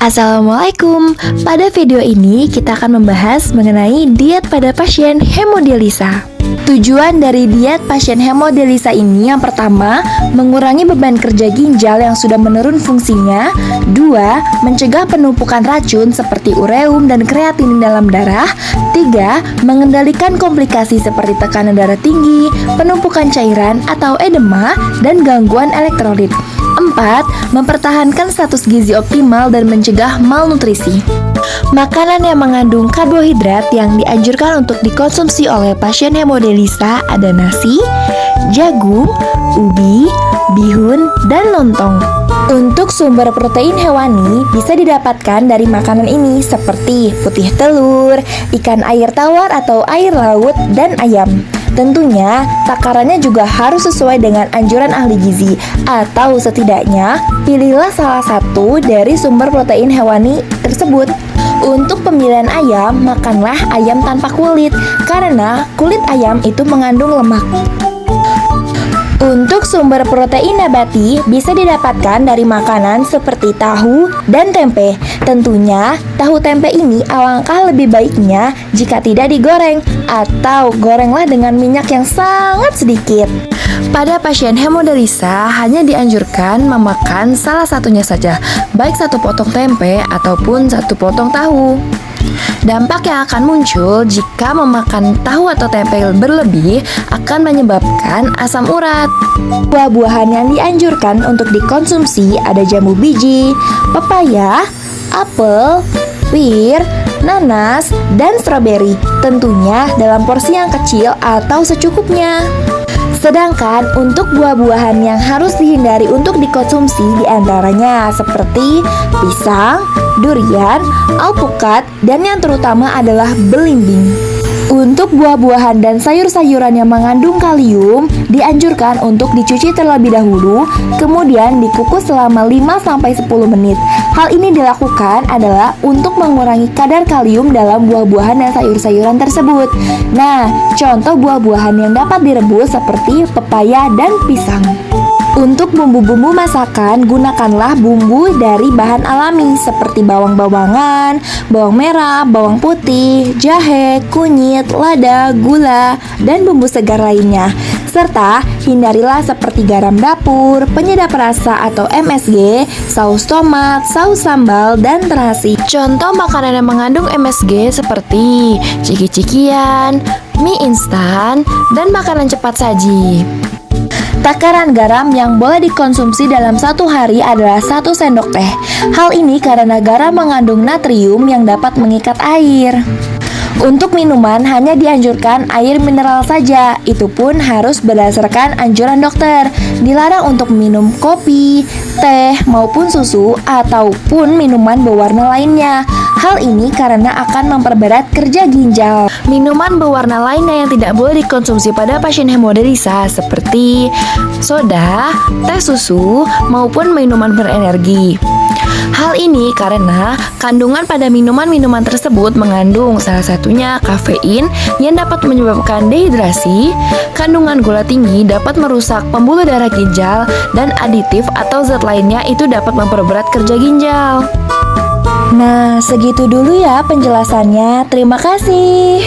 Assalamualaikum. Pada video ini kita akan membahas mengenai diet pada pasien hemodialisa. Tujuan dari diet pasien hemodialisa ini yang pertama, mengurangi beban kerja ginjal yang sudah menurun fungsinya. Dua, mencegah penumpukan racun seperti ureum dan kreatinin dalam darah. Tiga, mengendalikan komplikasi seperti tekanan darah tinggi, penumpukan cairan atau edema, dan gangguan elektrolit. 4. Mempertahankan status gizi optimal dan mencegah malnutrisi. Makanan yang mengandung karbohidrat yang dianjurkan untuk dikonsumsi oleh pasien hemodialisa ada nasi, jagung, ubi, bihun, dan lontong. Untuk sumber protein hewani bisa didapatkan dari makanan ini seperti putih telur, ikan air tawar atau air laut, dan ayam. Tentunya, takarannya juga harus sesuai dengan anjuran ahli gizi, atau setidaknya pilihlah salah satu dari sumber protein hewani tersebut. Untuk pemilihan ayam, makanlah ayam tanpa kulit, karena kulit ayam itu mengandung lemak. Untuk sumber protein nabati bisa didapatkan dari makanan seperti tahu dan tempe. Tentunya, tahu tempe ini alangkah lebih baiknya jika tidak digoreng atau gorenglah dengan minyak yang sangat sedikit. Pada pasien hemodialisa hanya dianjurkan memakan salah satunya saja, baik satu potong tempe ataupun satu potong tahu. Dampak yang akan muncul jika memakan tahu atau tempe berlebih akan menyebabkan asam urat. Buah-buahan yang dianjurkan untuk dikonsumsi ada jambu biji, pepaya, apel, pir, nanas, dan stroberi. Tentunya dalam porsi yang kecil atau secukupnya. Sedangkan untuk buah-buahan yang harus dihindari untuk dikonsumsi diantaranya seperti pisang, durian, alpukat, dan yang terutama adalah belimbing. Untuk buah-buahan dan sayur-sayuran yang mengandung kalium dianjurkan untuk dicuci terlebih dahulu, kemudian dikukus selama 5-10 menit. Hal ini dilakukan adalah untuk mengurangi kadar kalium dalam buah-buahan dan sayur-sayuran tersebut. Nah, contoh buah-buahan yang dapat direbus seperti pepaya dan pisang. Untuk bumbu-bumbu masakan, gunakanlah bumbu dari bahan alami seperti bawang-bawangan, bawang merah, bawang putih, jahe, kunyit, lada, gula, dan bumbu segar lainnya. Serta hindarilah seperti garam dapur, penyedap rasa atau MSG, saus tomat, saus sambal, dan terasi. Contoh makanan yang mengandung MSG seperti ciki-cikian, mie instan, dan makanan cepat saji. Takaran garam yang boleh dikonsumsi dalam satu hari adalah 1 sendok teh. Hal ini karena garam mengandung natrium yang dapat mengikat air. Untuk minuman hanya dianjurkan air mineral saja, itu pun harus berdasarkan anjuran dokter. Dilarang untuk minum kopi, teh, maupun susu, ataupun minuman berwarna lainnya. Hal ini karena akan memperberat kerja ginjal. Minuman berwarna lainnya yang tidak boleh dikonsumsi pada pasien hemodialisa seperti soda, teh susu, maupun minuman berenergi. Hal ini karena kandungan pada minuman-minuman tersebut mengandung salah satunya kafein yang dapat menyebabkan dehidrasi, kandungan gula tinggi dapat merusak pembuluh darah ginjal, dan aditif atau zat lainnya itu dapat memperberat kerja ginjal. Nah, segitu dulu ya penjelasannya. Terima kasih.